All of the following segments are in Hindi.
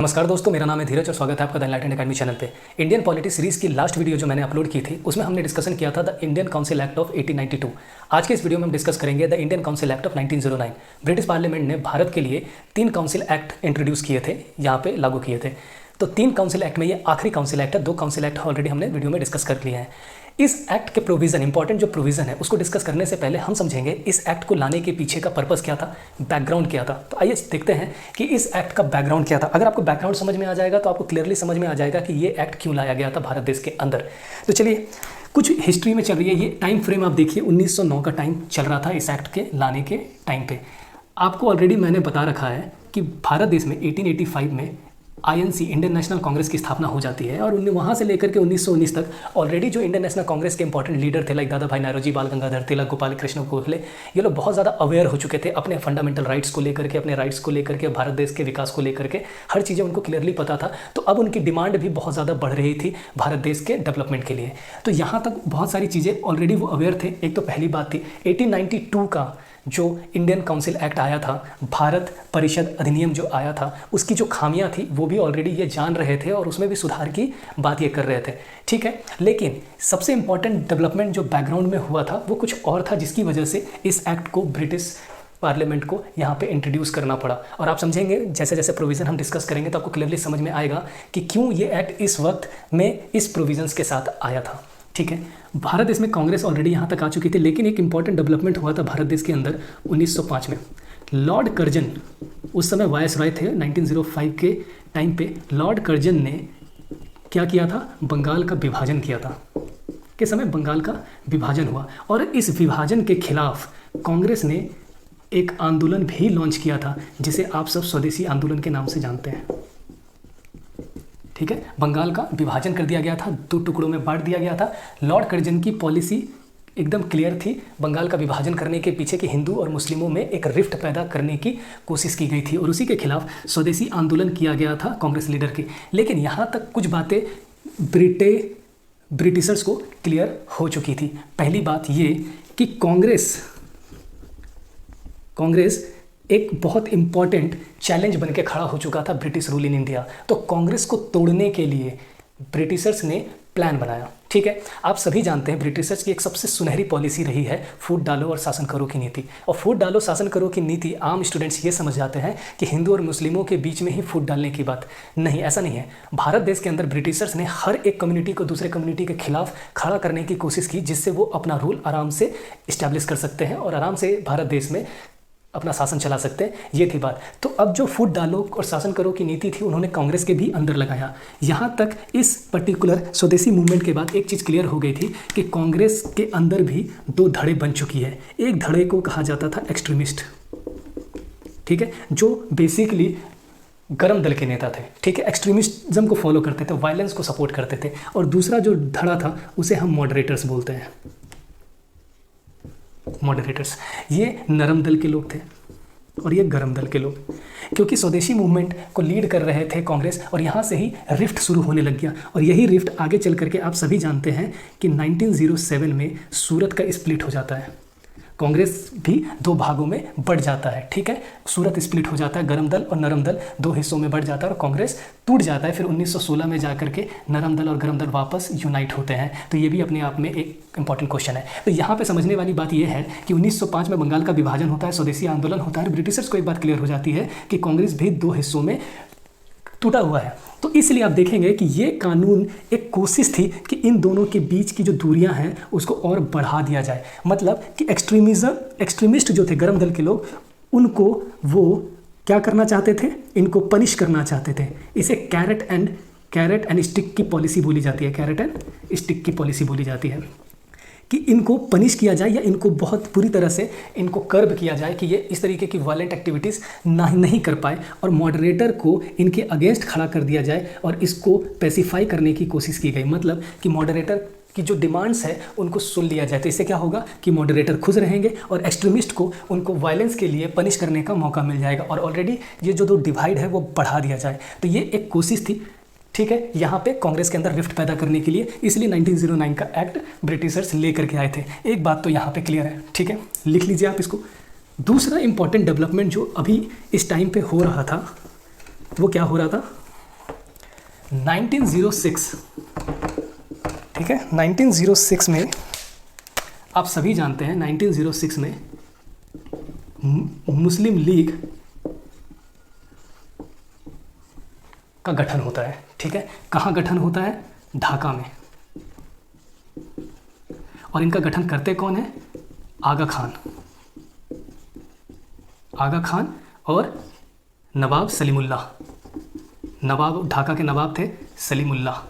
नमस्कार दोस्तों, मेरा नाम है धीरज और स्वागत है आपका द एनलाइटेंड एकेडमी चैनल पे। इंडियन पॉलिटी सीरीज की लास्ट वीडियो जो मैंने अपलोड की थी उसमें हमने डिस्कशन किया था the Indian council act of 1892। आज के इस वीडियो में हम डिस्कस करेंगे the Indian council act of 1909। British parliament ने भारत के लिए 3 काउंसिल एक्ट इंट्रोड्यूस किए थे, यहाँ पे लागू किए थे। तो 3 काउंसिल एक्ट में ये आखिरी काउंसिल एक्ट है। 2 काउंसिल एक्ट ऑलरेडी हमने वीडियो में डिस्कस कर लिए हैं। इस एक्ट के प्रोविज़न, इंपॉर्टेंट जो प्रोविज़न है उसको डिस्कस करने से पहले हम समझेंगे इस एक्ट को लाने के पीछे का पर्पस क्या था, बैकग्राउंड क्या था। तो आइए देखते हैं कि इस एक्ट का बैकग्राउंड क्या था। अगर आपको बैकग्राउंड समझ में आ जाएगा तो आपको क्लियरली समझ में आ जाएगा कि ये एक्ट क्यों लाया गया था भारत देश के अंदर। तो चलिए, कुछ हिस्ट्री में चल रही है। ये टाइम फ्रेम आप देखिए, 1909 का टाइम चल रहा था इस एक्ट के लाने के टाइम पे। आपको ऑलरेडी मैंने बता रखा है कि भारत देश में 1885 में आईएनसी, इंडियन नेशनल कांग्रेस की स्थापना हो जाती है और वहाँ से लेकर के 1919 तक ऑलरेडी जो इंडियन नेशनल कांग्रेस के इंपॉर्टेंट लीडर थे, लाइक दादा भाई नौरोजी, बाल गंगाधर तिलक, गोपाल कृष्ण गोखले, ये लोग बहुत ज़्यादा अवेयर हो चुके थे अपने फंडामेंटल राइट्स को लेकर के, अपने राइट्स को लेकर के, भारत देश के विकास को लेकर के, हर चीज़ें उनको क्लियरली पता था। तो अब उनकी डिमांड भी बहुत ज़्यादा बढ़ रही थी भारत देश के डेवलपमेंट के लिए। तो यहाँ तक बहुत सारी चीज़ें ऑलरेडी वो अवेयर थे। एक तो पहली बात थी 1892 का जो इंडियन काउंसिल एक्ट आया था, भारत परिषद अधिनियम जो आया था, उसकी जो खामियां थी वो भी ऑलरेडी ये जान रहे थे और उसमें भी सुधार की बात ये कर रहे थे। ठीक है, लेकिन सबसे इंपॉर्टेंट डेवलपमेंट जो बैकग्राउंड में हुआ था वो कुछ और था, जिसकी वजह से इस एक्ट को ब्रिटिश पार्लियामेंट को यहाँ पे इंट्रोड्यूस करना पड़ा। और आप समझेंगे जैसे जैसे प्रोविज़न हम डिस्कस करेंगे तो आपको क्लियरली समझ में आएगा कि क्यों ये एक्ट इस वक्त में इस प्रोविजंस के साथ आया था। ठीक है, भारत देश में कांग्रेस ऑलरेडी यहाँ तक आ चुकी थी, लेकिन एक इंपॉर्टेंट डेवलपमेंट हुआ था भारत देश के अंदर 1905 में। लॉर्ड कर्जन उस समय वायसराय थे 1905 के टाइम पे। लॉर्ड कर्जन ने क्या किया था, बंगाल का विभाजन किया था। के समय बंगाल का विभाजन हुआ और इस विभाजन के खिलाफ कांग्रेस ने एक आंदोलन भी लॉन्च किया था जिसे आप सब स्वदेशी आंदोलन के नाम से जानते हैं। ठीक है, बंगाल का विभाजन कर दिया गया था, 2 टुकड़ों में बांट दिया गया था। लॉर्ड कर्जन की पॉलिसी एकदम क्लियर थी बंगाल का विभाजन करने के पीछे कि हिंदू और मुस्लिमों में एक रिफ्ट पैदा करने की कोशिश की गई थी और उसी के खिलाफ स्वदेशी आंदोलन किया गया था कांग्रेस लीडर की। लेकिन यहाँ तक कुछ बातें ब्रिटिशर्स को क्लियर हो चुकी थी। पहली बात ये कि कांग्रेस एक बहुत इंपॉर्टेंट चैलेंज बन के खड़ा हो चुका था ब्रिटिश रूल इन इंडिया। तो कांग्रेस को तोड़ने के लिए ब्रिटिशर्स ने प्लान बनाया। ठीक है, आप सभी जानते हैं ब्रिटिशर्स की एक सबसे सुनहरी पॉलिसी रही है फूट डालो और शासन करो की नीति। और फूट डालो शासन करो की नीति आम स्टूडेंट्स ये समझ जाते हैं कि हिंदू और मुस्लिमों के बीच में ही फूट डालने की बात। नहीं, ऐसा नहीं है। भारत देश के अंदर ब्रिटिशर्स ने हर एक कम्युनिटी को दूसरे कम्युनिटी के खिलाफ खड़ा करने की कोशिश की, जिससे वो अपना रूल आराम से इस्टेब्लिश कर सकते हैं और आराम से भारत देश में अपना शासन चला सकते हैं। ये थी बात। तो अब जो फूट डालो और शासन करो की नीति थी उन्होंने कांग्रेस के भी अंदर लगाया। यहाँ तक इस पर्टिकुलर स्वदेशी मूवमेंट के बाद एक चीज़ क्लियर हो गई थी कि कांग्रेस के अंदर भी 2 धड़े बन चुकी है। एक धड़े को कहा जाता था एक्सट्रीमिस्ट, ठीक है, जो बेसिकली गरम दल के नेता थे। ठीक है, एक्सट्रीमिज्म को फॉलो करते थे, वायलेंस को सपोर्ट करते थे। और दूसरा जो धड़ा था उसे हम मॉडरेटर्स बोलते हैं। मॉडरेटर्स ये नरम दल के लोग थे और ये गरम दल के लोग, क्योंकि स्वदेशी मूवमेंट को लीड कर रहे थे कांग्रेस और यहाँ से ही रिफ्ट शुरू होने लग गया। और यही रिफ्ट आगे चल करके आप सभी जानते हैं कि 1907 में सूरत का स्प्लिट हो जाता है। कांग्रेस भी 2 भागों में बढ़ जाता है। ठीक है, सूरत स्प्लिट हो जाता है, गरम दल और नरम दल 2 हिस्सों में बढ़ जाता है और कांग्रेस टूट जाता है। फिर 1916 में जाकर के नरम दल और गरम दल वापस यूनाइट होते हैं। तो ये भी अपने आप में एक इंपॉर्टेंट क्वेश्चन है। तो यहाँ पे समझने वाली बात यह है कि 1905 में बंगाल का विभाजन होता है, स्वदेशी आंदोलन होता है। ब्रिटिशर्स को एक बात क्लियर हो जाती है कि कांग्रेस भी 2 हिस्सों में टूटा हुआ है। तो इसलिए आप देखेंगे कि ये कानून एक कोशिश थी कि इन दोनों के बीच की जो दूरियां हैं उसको और बढ़ा दिया जाए। मतलब कि एक्सट्रीमिस्ट जो थे गरम दल के लोग, उनको वो क्या करना चाहते थे, इनको पनिश करना चाहते थे। इसे कैरेट एंड स्टिक की पॉलिसी बोली जाती है। कैरेट एंड स्टिक की पॉलिसी बोली जाती है कि इनको पनिश किया जाए या इनको बहुत बुरी तरह से इनको कर्ब किया जाए कि ये इस तरीके की वायलेंट एक्टिविटीज़ नहीं कर पाए, और मॉडरेटर को इनके अगेंस्ट खड़ा कर दिया जाए और इसको पैसिफाई करने की कोशिश की गई। मतलब कि मॉडरेटर की जो डिमांड्स है उनको सुन लिया जाए। तो इससे क्या होगा कि मॉडरेटर खुश रहेंगे और एक्सट्रीमिस्ट को उनको वायलेंस के लिए पनिश करने का मौका मिल जाएगा और ऑलरेडी ये जो 2 डिवाइड है वो बढ़ा दिया जाए। तो ये एक कोशिश थी। ठीक है, यहाँ पे कांग्रेस के अंदर रिफ्ट पैदा करने के लिए, इसलिए 1909 का एक्ट ब्रिटिशर्स लेकर के आए थे। एक बात तो यहाँ पे क्लियर है। ठीक है, लिख लीजिए आप इसको। दूसरा इंपॉर्टेंट डेवलपमेंट जो अभी इस टाइम पे हो रहा था वो क्या हो रहा था, 1906, ठीक है, 1906 में आप सभी जानते हैं 1906 में मुस्लिम लीग का गठन होता है। ठीक है, कहाँ गठन होता है? ढाका में। और इनका गठन करते कौन है? आगा खान, आगा खान और नवाब सलीमुल्लाह। नवाब, ढाका के नवाब थे सलीमुल्लाह।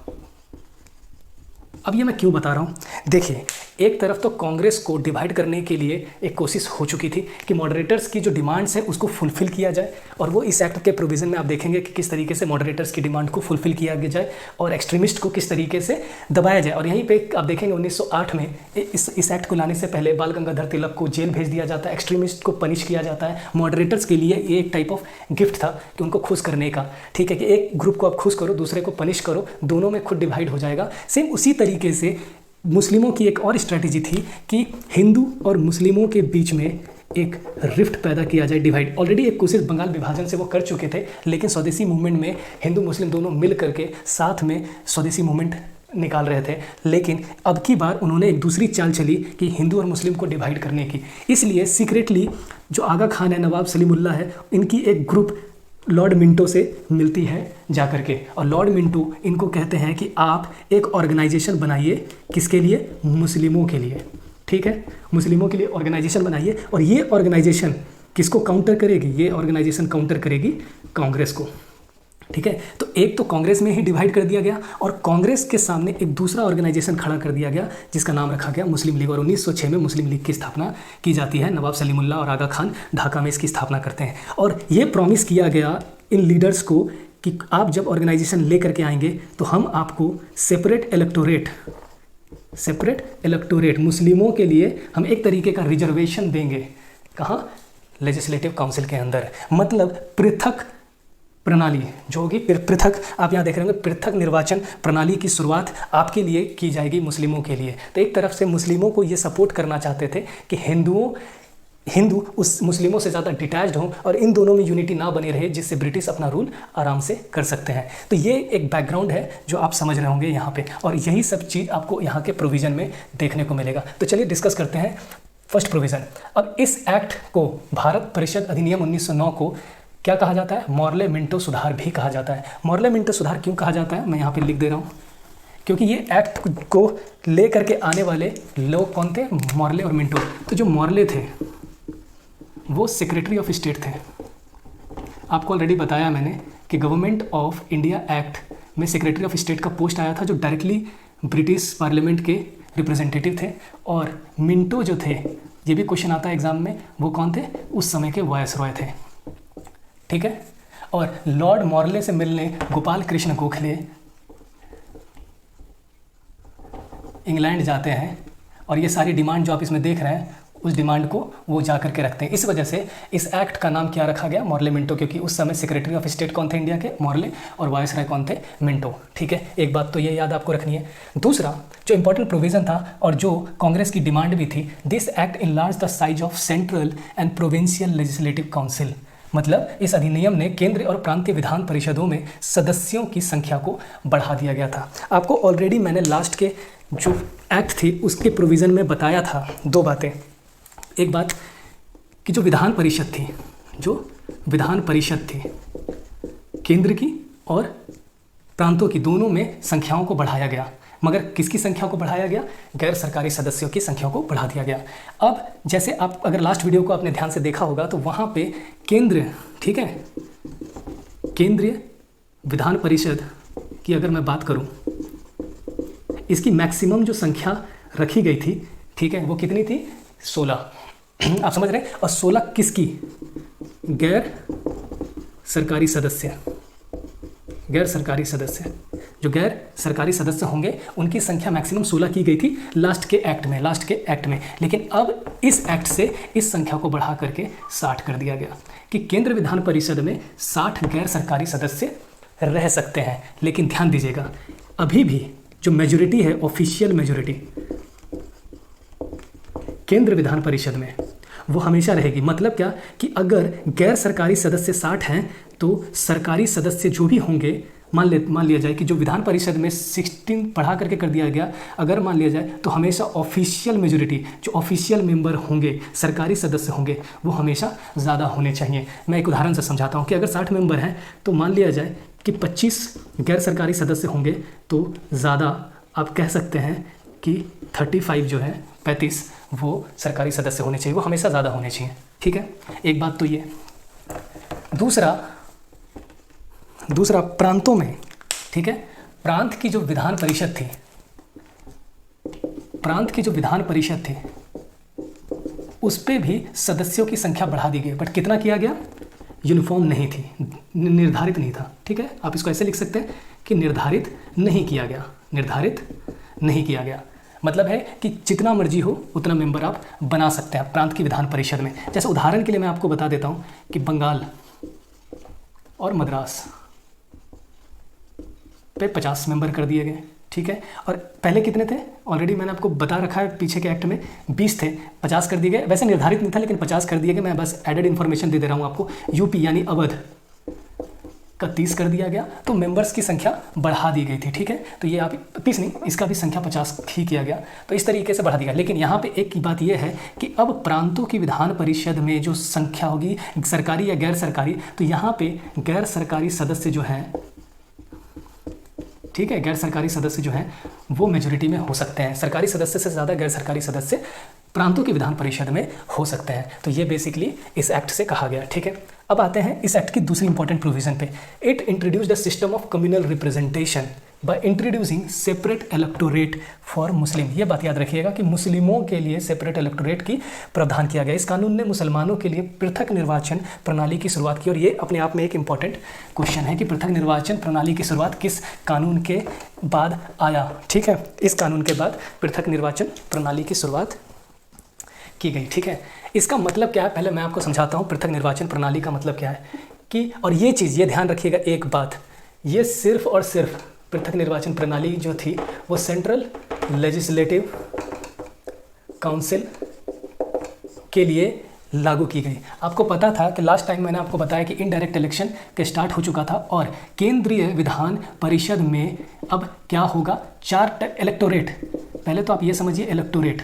अब ये मैं क्यों बता रहा हूँ? देखिए, एक तरफ तो कांग्रेस को डिवाइड करने के लिए एक कोशिश हो चुकी थी कि मॉडरेटर्स की जो डिमांड्स है उसको फुलफिल किया जाए, और वो इस एक्ट के प्रोविज़न में आप देखेंगे कि किस तरीके से मॉडरेटर्स की डिमांड को फुलफिल किया जाए और एक्सट्रीमिस्ट को किस तरीके से दबाया जाए। और यहीं पे आप देखेंगे 1908 में इस एक्ट को लाने से पहले बाल गंगाधर तिलक को जेल भेज दिया जाता है, एक्सट्रीमिस्ट को पनिश किया जाता है। मॉडरेटर्स के लिए ये एक टाइप ऑफ गिफ्ट था कि उनको खुश करने का, ठीक है, कि एक ग्रुप को आप खुश करो, दूसरे को पनिश करो, दोनों में खुद डिवाइड हो जाएगा। सेम उसी तरीके से मुस्लिमों की एक और स्ट्रैटेजी थी कि हिंदू और मुस्लिमों के बीच में एक रिफ्ट पैदा किया जाए, डिवाइड। ऑलरेडी एक कोशिश बंगाल विभाजन से वो कर चुके थे, लेकिन स्वदेशी मूवमेंट में हिंदू मुस्लिम दोनों मिल करके साथ में स्वदेशी मूवमेंट निकाल रहे थे। लेकिन अब की बार उन्होंने एक दूसरी चाल चली कि हिंदू और मुस्लिम को डिवाइड करने की। इसलिए सीक्रेटली जो आगा खान है, नवाब सलीमुल्लाह है, इनकी एक ग्रुप लॉर्ड मिंटो से मिलती है जाकर के, और लॉर्ड मिंटो इनको कहते हैं कि आप एक ऑर्गेनाइजेशन बनाइए। किसके लिए? मुस्लिमों के लिए। ठीक है, मुस्लिमों के लिए ऑर्गेनाइजेशन बनाइए, और ये ऑर्गेनाइजेशन किसको काउंटर करेगी? ये ऑर्गेनाइजेशन काउंटर करेगी कांग्रेस को। ठीक है, तो एक तो कांग्रेस में ही डिवाइड कर दिया गया, और कांग्रेस के सामने एक दूसरा ऑर्गेनाइजेशन खड़ा कर दिया गया जिसका नाम रखा गया मुस्लिम लीग। और 1906 में मुस्लिम लीग की स्थापना की जाती है। नवाब सलीमुल्लाह और आगा खान ढाका में इसकी स्थापना करते हैं, और ये प्रॉमिस किया गया इन लीडर्स को कि आप जब ऑर्गेनाइजेशन ले करके आएंगे तो हम आपको सेपरेट इलेक्टोरेट मुस्लिमों के लिए हम एक तरीके का रिजर्वेशन देंगे। कहाँ? लेजिस्लेटिव काउंसिल के अंदर। मतलब पृथक प्रणाली जो होगी, पृथक, आप यहाँ देख रहे होंगे, पृथक निर्वाचन प्रणाली की शुरुआत आपके लिए की जाएगी मुस्लिमों के लिए। तो एक तरफ से मुस्लिमों को ये सपोर्ट करना चाहते थे कि हिंदू उस मुस्लिमों से ज़्यादा डिटैच्ड हों और इन दोनों में यूनिटी ना बनी रहे, जिससे ब्रिटिश अपना रूल आराम से कर सकते हैं। तो ये एक बैकग्राउंड है जो आप समझ रहे होंगे यहाँ पे, और यही सब चीज़ आपको यहाँ के प्रोविज़न में देखने को मिलेगा। तो चलिए डिस्कस करते हैं फर्स्ट प्रोविज़न। अब इस एक्ट को, भारत परिषद अधिनियम 1909 को क्या कहा जाता है? मॉर्ले मिंटो सुधार भी कहा जाता है। मॉर्ले मिंटो सुधार क्यों कहा जाता है? मैं यहाँ पे लिख दे रहा हूँ, क्योंकि ये एक्ट को ले करके आने वाले लोग कौन थे? मॉर्ले और मिंटो। तो जो मॉर्ले थे वो सेक्रेटरी ऑफ स्टेट थे। आपको ऑलरेडी बताया मैंने कि गवर्नमेंट ऑफ इंडिया एक्ट में सेक्रेटरी ऑफ स्टेट का पोस्ट आया था जो डायरेक्टली ब्रिटिश पार्लियामेंट के रिप्रेजेंटेटिव थे। और मिंटो जो थे, ये भी क्वेश्चन आता है एग्जाम में, वो कौन थे? उस समय के वायसरॉय थे। ठीक है, और लॉर्ड मॉर्ले से मिलने गोपाल कृष्ण गोखले इंग्लैंड जाते हैं, और ये सारी डिमांड जो आप इसमें देख रहे हैं उस डिमांड को वो जा करके रखते हैं। इस वजह से इस एक्ट का नाम क्या रखा गया? मॉर्ले मिंटो, क्योंकि उस समय सेक्रेटरी ऑफ स्टेट कौन थे इंडिया के? मॉर्ले, और वायसराय कौन थे? मिंटो। ठीक है, एक बात तो ये याद आपको रखनी है। दूसरा जो इंपॉर्टेंट प्रोविजन था और जो कांग्रेस की डिमांड भी थी, this act enlarge the size of central and provincial legislative council. मतलब इस अधिनियम ने केंद्र और प्रांतीय विधान परिषदों में सदस्यों की संख्या को बढ़ा दिया गया था। आपको ऑलरेडी मैंने लास्ट के जो एक्ट थी उसके प्रोविज़न में बताया था दो बातें। एक बात कि जो विधान परिषद थी केंद्र की और प्रांतों की, दोनों में संख्याओं को बढ़ाया गया। मगर किसकी संख्या को बढ़ाया गया? गैर सरकारी सदस्यों की संख्या को बढ़ा दिया गया। अब जैसे आप अगर लास्ट वीडियो को आपने ध्यान से देखा होगा तो वहाँ पे केंद्र, ठीक है, केंद्रीय विधान परिषद की अगर मैं बात करूँ, इसकी मैक्सिमम जो संख्या रखी गई थी, ठीक है, वो कितनी थी? 16। आप समझ रहे हैं? और 16 किसकी? गैर सरकारी सदस्य। जो गैर सरकारी सदस्य होंगे उनकी संख्या मैक्सिमम 16 की गई थी लास्ट के एक्ट में। लेकिन अब इस एक्ट से इस संख्या को बढ़ा करके 60 कर दिया गया कि केंद्र विधान परिषद में 60 गैर सरकारी सदस्य रह सकते हैं। लेकिन ध्यान दीजिएगा, अभी भी जो मेजोरिटी है, ऑफिशियल मेजोरिटी केंद्र विधान परिषद में, वो हमेशा रहेगी। मतलब क्या कि अगर गैर सरकारी सदस्य 60 हैं तो सरकारी सदस्य जो भी होंगे मान लिया जाए कि जो विधान परिषद में 16 बढ़ा करके कर दिया गया, अगर मान लिया जाए तो हमेशा ऑफिशियल मेजोरिटी, जो ऑफिशियल मेंबर होंगे, सरकारी सदस्य होंगे, वो हमेशा ज़्यादा होने चाहिए। मैं एक उदाहरण से समझाता हूँ कि अगर 60 मेंबर हैं तो मान लिया जाए कि 25 गैर सरकारी सदस्य होंगे, तो ज़्यादा आप कह सकते हैं कि 35 जो है 35 वो सरकारी सदस्य होने चाहिए, वो हमेशा ज़्यादा होने चाहिए। ठीक है, एक बात तो ये। दूसरा प्रांतों में, ठीक है, प्रांत की जो विधान परिषद थी उस पे भी सदस्यों की संख्या बढ़ा दी गई, बट कितना किया गया? यूनिफॉर्म नहीं थी, निर्धारित नहीं था। ठीक है, आप इसको ऐसे लिख सकते हैं कि निर्धारित नहीं किया गया। मतलब है कि जितना मर्जी हो उतना मेंबर आप बना सकते हैं प्रांत की विधान परिषद में। जैसे उदाहरण के लिए मैं आपको बता देता हूँ कि बंगाल और मद्रास पे 50 मेंबर कर दिए गए। ठीक है, और पहले कितने थे? ऑलरेडी मैंने आपको बता रखा है, पीछे के एक्ट में 20 थे, 50 कर दिए गए। वैसे निर्धारित नहीं था लेकिन 50 कर दिए गए। मैं बस एडेड इन्फॉर्मेशन दे दे रहा हूँ आपको। यूपी यानी अवध का 30 कर दिया गया, तो मेंबर्स की संख्या बढ़ा दी गई थी। ठीक है, तो ये आप 30 नहीं, इसका भी संख्या 50 ही किया गया, तो इस तरीके से बढ़ा दिया। लेकिन यहाँ पे एक की बात यह है कि अब प्रांतों की विधान परिषद में जो संख्या होगी सरकारी या गैर सरकारी, तो यहाँ पे गैर सरकारी सदस्य जो हैं, ठीक है, गैर सरकारी सदस्य जो हैं वो मेजोरिटी में हो सकते हैं। सरकारी सदस्य से ज़्यादा गैर सरकारी सदस्य प्रांतों की विधान परिषद में हो सकते हैं। तो ये बेसिकली इस एक्ट से कहा गया। ठीक है, अब आते हैं इस एक्ट की दूसरी इंपॉर्टेंट प्रोविजन पे। It introduce the system of communal representation by introducing separate electorate for Muslim. ये बात याद रखिएगा कि मुस्लिमों के लिए सेपरेट इलेक्टोरेट की प्रावधान किया गया। इस कानून ने मुसलमानों के लिए पृथक निर्वाचन प्रणाली की शुरुआत की, और ये अपने आप में एक इंपॉर्टेंट क्वेश्चन है कि पृथक निर्वाचन प्रणाली की शुरुआत किस कानून के बाद आया। ठीक है, इस कानून के बाद पृथक निर्वाचन प्रणाली की शुरुआत की गई। ठीक है, इसका मतलब क्या है पहले मैं आपको समझाता हूँ। पृथक निर्वाचन प्रणाली का मतलब क्या है कि, और ये चीज़ ये ध्यान रखिएगा एक बात, ये सिर्फ और सिर्फ पृथक निर्वाचन प्रणाली जो थी वो सेंट्रल लेजिस्लेटिव काउंसिल के लिए लागू की गई। आपको पता था कि लास्ट टाइम मैंने आपको बताया कि इनडायरेक्ट इलेक्शन के स्टार्ट हो चुका था, और केंद्रीय विधान परिषद में अब क्या होगा? 4 इलेक्टोरेट। पहले तो आप ये समझिए इलेक्टोरेट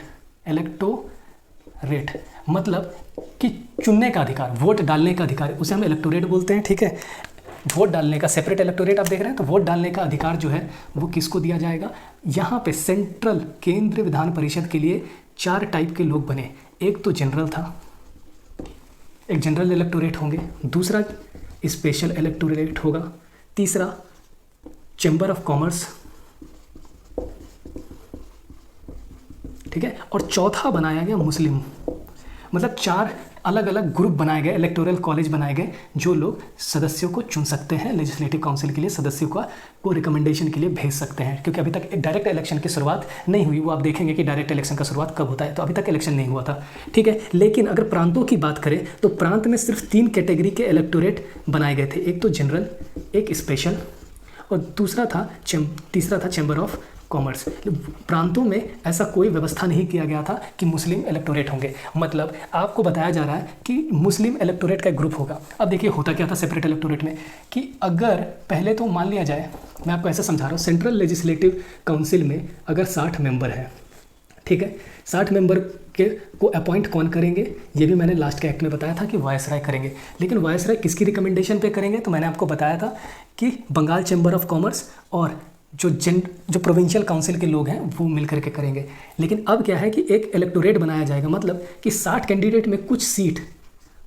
मतलब कि चुनने का अधिकार, वोट डालने का अधिकार, उसे हम इलेक्टोरेट बोलते हैं। ठीक है, वोट डालने का सेपरेट इलेक्टोरेट आप देख रहे हैं, तो वोट डालने का अधिकार जो है वो किसको दिया जाएगा? यहाँ पे सेंट्रल केंद्रीय विधान परिषद के लिए 4 टाइप के लोग बने। एक तो जनरल था, एक जनरल इलेक्टोरेट होंगे, दूसरा स्पेशल इलेक्टोरेट होगा, तीसरा चैम्बर ऑफ कॉमर्स, ठीक है, और चौथा बनाया गया मुस्लिम। मतलब 4 अलग अलग ग्रुप बनाए गए, इलेक्टोरल कॉलेज बनाए गए, जो लोग सदस्यों को चुन सकते हैं लेजिस्लेटिव काउंसिल के लिए, सदस्यों को रिकमेंडेशन के लिए भेज सकते हैं। क्योंकि अभी तक डायरेक्ट इलेक्शन की शुरुआत नहीं हुई, वो आप देखेंगे कि डायरेक्ट इलेक्शन का शुरुआत कब होता है, तो अभी तक इलेक्शन नहीं हुआ था। ठीक है, लेकिन अगर प्रांतों की बात करें तो प्रांत में सिर्फ 3 कैटेगरी के इलेक्टोरेट बनाए गए थे। एक तो जनरल, एक स्पेशल, और तीसरा था चैम्बर ऑफ कॉमर्स। प्रांतों में ऐसा कोई व्यवस्था नहीं किया गया था कि मुस्लिम इलेक्टोरेट होंगे। मतलब आपको बताया जा रहा है कि मुस्लिम इलेक्टोरेट का एक ग्रुप होगा। अब देखिए होता क्या था सेपरेट इलेक्टोरेट में, कि अगर पहले तो मान लिया जाए, मैं आपको ऐसा समझा रहा हूँ, सेंट्रल लेजिस्लेटिव काउंसिल में अगर 60 मेंबर हैं, ठीक है, 60 मेंबर को अपॉइंट कौन करेंगे? ये भी मैंने लास्ट के एक्ट में बताया था कि वायसराय करेंगे। लेकिन वायसराय किसकी रिकमेंडेशन पे करेंगे? तो मैंने आपको बताया था कि बंगाल चैम्बर ऑफ कॉमर्स और जो प्रोविंशियल काउंसिल के लोग हैं वो मिल करके करेंगे। लेकिन अब क्या है कि एक इलेक्टोरेट बनाया जाएगा, मतलब कि 60 कैंडिडेट में कुछ सीट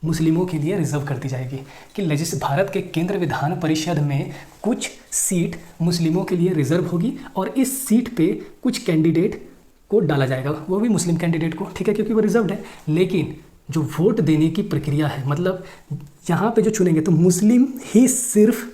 मुस्लिमों के लिए रिजर्व कर दी जाएगी, कि भारत के केंद्र विधान परिषद में कुछ सीट मुस्लिमों के लिए रिजर्व होगी, और इस सीट पे कुछ कैंडिडेट को डाला जाएगा, वो भी मुस्लिम कैंडिडेट को, ठीक है, क्योंकि वो रिजर्व्ड है। लेकिन जो वोट देने की प्रक्रिया है, मतलब यहाँ पे जो चुनेंगे तो मुस्लिम ही सिर्फ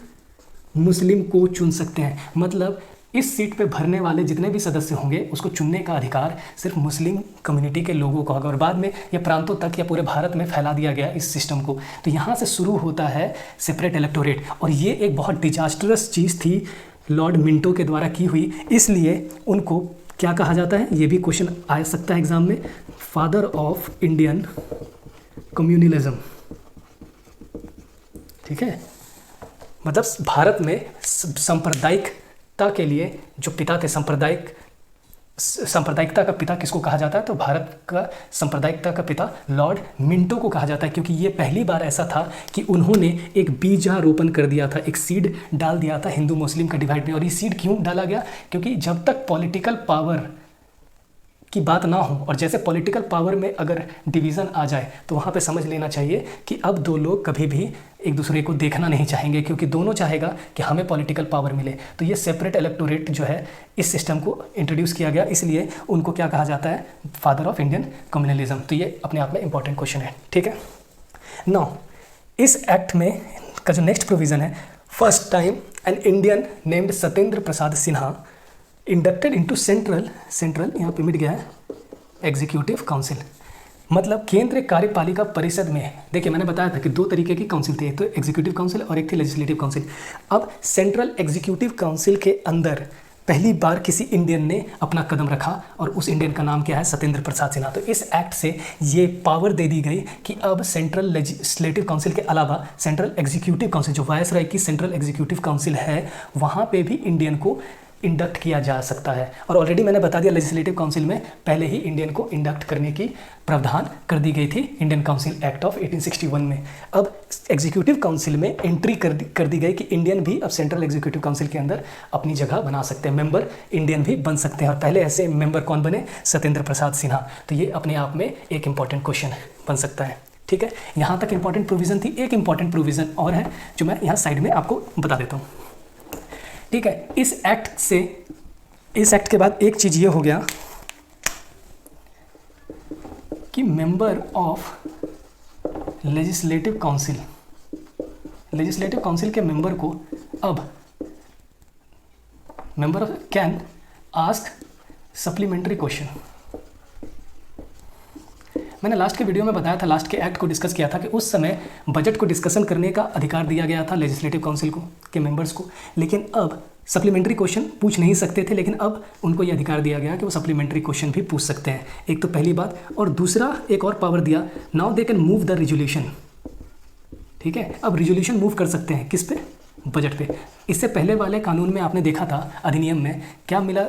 मुस्लिम को चुन सकते हैं। मतलब इस सीट पे भरने वाले जितने भी सदस्य होंगे उसको चुनने का अधिकार सिर्फ मुस्लिम कम्युनिटी के लोगों को होगा। और बाद में ये प्रांतों तक या पूरे भारत में फैला दिया गया इस सिस्टम को। तो यहाँ से शुरू होता है सेपरेट इलेक्टोरेट, और ये एक बहुत डिजास्टरस चीज़ थी, लॉर्ड मिंटो के द्वारा की हुई। इसलिए उनको क्या कहा जाता है, ये भी क्वेश्चन आ सकता है एग्जाम में, फादर ऑफ इंडियन कम्युनलिज्म। ठीक है, मतलब भारत में सांप्रदायिकता के लिए जो पिता थे, सांप्रदायिकता का पिता किसको कहा जाता है? तो भारत का सांप्रदायिकता का पिता लॉर्ड मिंटो को कहा जाता है, क्योंकि ये पहली बार ऐसा था कि उन्होंने एक बीजारोपण कर दिया था, एक सीड डाल दिया था हिंदू मुस्लिम का डिवाइड में। और ये सीड क्यों डाला गया? क्योंकि जब तक पॉलिटिकल पावर की बात ना हो, और जैसे पॉलिटिकल पावर में अगर डिवीज़न आ जाए तो वहाँ पे समझ लेना चाहिए कि अब दो लोग कभी भी एक दूसरे को देखना नहीं चाहेंगे, क्योंकि दोनों चाहेगा कि हमें पॉलिटिकल पावर मिले। तो ये सेपरेट इलेक्टोरेट जो है, इस सिस्टम को इंट्रोड्यूस किया गया, इसलिए उनको क्या कहा जाता है? Father of Indian communalism. तो ये अपने आप में इंपॉर्टेंट क्वेश्चन है, ठीक है। नाउ इस एक्ट में का जो नेक्स्ट प्रोविज़न है, first time an Indian named Satyendra Prasad Sinha inducted into central यहाँ पे मिट गया है, एग्जीक्यूटिव काउंसिल, मतलब केंद्रीय कार्यपालिका परिषद में। देखिए मैंने बताया था कि दो तरीके की काउंसिल थी, एक तो एग्जीक्यूटिव काउंसिल और एक थी लेजिस्लेटिव काउंसिल। अब सेंट्रल एग्जीक्यूटिव काउंसिल के अंदर पहली बार किसी इंडियन ने अपना कदम रखा, और उस इंडियन का नाम क्या है? सत्येंद्र प्रसाद सिन्हा। तो इस एक्ट से ये पावर दे दी गई कि अब सेंट्रल लेजिस्लेटिव काउंसिल के अलावा सेंट्रल एग्जीक्यूटिव काउंसिल, जो वायसराय की सेंट्रल एग्जीक्यूटिव काउंसिल है, वहाँ पे भी इंडियन को इंडक्ट किया जा सकता है। और ऑलरेडी मैंने बता दिया, लेजिस्लेटिव काउंसिल में पहले ही इंडियन को इंडक्ट करने की प्रावधान कर दी गई थी इंडियन काउंसिल एक्ट ऑफ 1861 में। अब एग्जीक्यूटिव काउंसिल में एंट्री कर दी गई कि इंडियन भी अब सेंट्रल एग्जीक्यूटिव काउंसिल के अंदर अपनी जगह बना सकते हैं, मेंबर इंडियन भी बन सकते हैं। और पहले ऐसे मेंबर कौन बने? सत्येंद्र प्रसाद सिन्हा। तो ये अपने आप में एक इंपॉर्टेंट क्वेश्चन बन सकता है, ठीक है। यहाँ तक इंपॉर्टेंट प्रोविज़न थी। एक इंपॉर्टेंट प्रोविज़न और है जो मैं यहाँ साइड में आपको बता देता हूँ, ठीक है। इस एक्ट के बाद एक चीज़ ये हो गया कि मेंबर ऑफ लेजिस्लेटिव काउंसिल के मेंबर को अब member of can ask supplementary question. मैंने लास्ट के वीडियो में बताया था, लास्ट के एक्ट को डिस्कस किया था कि उस समय बजट को डिस्कशन करने का अधिकार दिया गया था लेजिस्लेटिव काउंसिल को के मेंबर्स को, लेकिन अब सप्लीमेंट्री क्वेश्चन पूछ नहीं सकते थे, लेकिन अब उनको ये अधिकार दिया गया कि वो सप्लीमेंट्री क्वेश्चन भी पूछ सकते हैं। एक तो पहली बात, और दूसरा एक और पावर दिया, now they can move the resolution, ठीक है। अब रिजोल्यूशन मूव कर सकते हैं किस पे? बजट पे। इससे पहले वाले कानून में आपने देखा था, अधिनियम में क्या मिला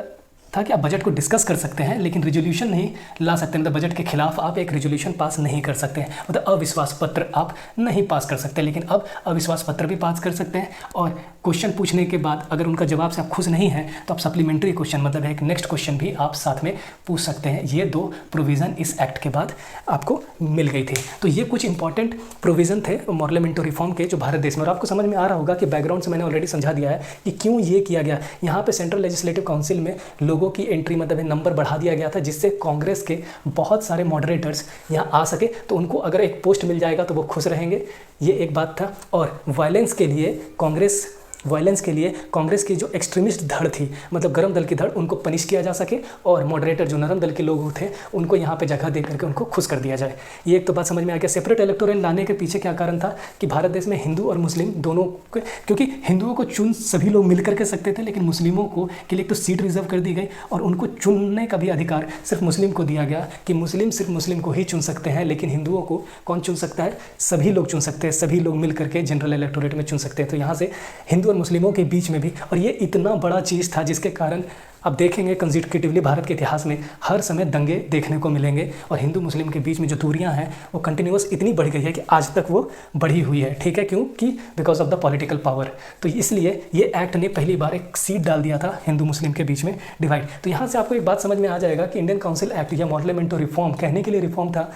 था कि आप बजट को डिस्कस कर सकते हैं लेकिन रिजोल्यूशन नहीं ला सकते। मतलब बजट के खिलाफ आप एक रिजोल्यूशन पास नहीं कर सकते हैं, मतलब अविश्वास पत्र आप नहीं पास कर सकते। लेकिन अब अविश्वास पत्र भी पास कर सकते हैं, और क्वेश्चन पूछने के बाद अगर उनका जवाब से आप खुश नहीं हैं तो आप सप्लीमेंट्री क्वेश्चन, मतलब एक नेक्स्ट क्वेश्चन भी आप साथ में पूछ सकते हैं। ये दो प्रोविज़न इस एक्ट के बाद आपको मिल गई थी। तो ये कुछ इंपॉर्टेंट प्रोविज़न थे पार्लियामेंट्री रिफॉर्म के जो भारत देश में, और आपको समझ में आ रहा होगा कि बैकग्राउंड से मैंने ऑलरेडी समझा दिया है कि क्यों ये किया गया। यहाँ पे सेंट्रल लेजिस्लेटिव काउंसिल में लोगों की एंट्री, मतलब नंबर बढ़ा दिया गया था, जिससे कांग्रेस के बहुत सारे मॉडरेटर्स यहाँ आ सके, तो उनको अगर एक पोस्ट मिल जाएगा तो वो खुश रहेंगे। ये एक बात था। और वायलेंस के लिए कांग्रेस की जो एक्सट्रीमिस्ट धड़ थी, मतलब गरम दल की धड़, उनको पनिश किया जा सके, और मॉडरेटर जो नरम दल के लोग थे उनको यहाँ पे जगह दे करके उनको खुश कर दिया जाए। ये एक तो बात समझ में आ गया। सेपरेट इलेक्टोरल लाने के पीछे क्या कारण था कि भारत देश में हिंदू और मुस्लिम दोनों, क्योंकि हिंदुओं को चुन सभी लोग मिल करके सकते थे, लेकिन मुस्लिमों को के लिए तो सीट रिजर्व कर दी गई, और उनको चुनने का भी अधिकार सिर्फ मुस्लिम को दिया गया कि मुस्लिम सिर्फ मुस्लिम को ही चुन सकते हैं, लेकिन हिंदुओं को कौन चुन सकता है? सभी लोग चुन सकते हैं, सभी लोग मिल करके जनरल इलेक्टोरेट में चुन सकते हैं। तो यहाँ से हिंदू और मुस्लिमों के बीच में भी, और ये इतना बड़ा चीज़ था जिसके कारण आप देखेंगे कंसेक्यूटिवली भारत के इतिहास में हर समय दंगे देखने को मिलेंगे, और हिंदू मुस्लिम के बीच में जो दूरियां हैं वो कंटिन्यूअस इतनी बढ़ गई है कि आज तक वो बढ़ी हुई है, ठीक है। क्योंकि because of the political power. तो इसलिए ये एक्ट ने पहली बार एक सीट डाल दिया था हिंदू मुस्लिम के बीच में डिवाइड। तो यहाँ से आपको एक बात समझ में आ जाएगा कि इंडियन काउंसिल एक्ट या पार्लियामेंट्री रिफॉर्म कहने के लिए रिफॉर्म था,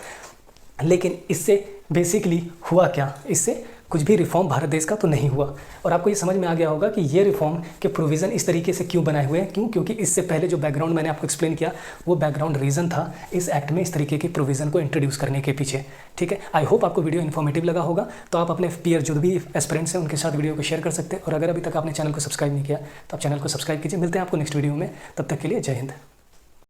लेकिन इससे बेसिकली हुआ क्या? इससे कुछ भी रिफॉर्म भारत देश का तो नहीं हुआ। और आपको ये समझ में आ गया होगा कि ये रिफॉर्म के प्रोविज़न इस तरीके से क्यों बनाए हुए हैं। क्यों? क्योंकि इससे पहले जो बैकग्राउंड मैंने आपको एक्सप्लेन किया, वो बैकग्राउंड रीज़न था इस एक्ट में इस तरीके के प्रोविज़न को इंट्रोड्यूस करने के पीछे, ठीक है। आई होप आपको वीडियो इन्फॉर्मेटिव लगा होगा। तो आप अपने पीयर जो भी एस्पिरेंट्स हैं उनके साथ वीडियो को शेयर कर सकते हैं, और अगर अभी तक आपने चैनल को सब्सक्राइब नहीं किया तो आप चैनल को सब्सक्राइब कीजिए। मिलते हैं आपको नेक्स्ट वीडियो में, तब तक के लिए जय हिंद।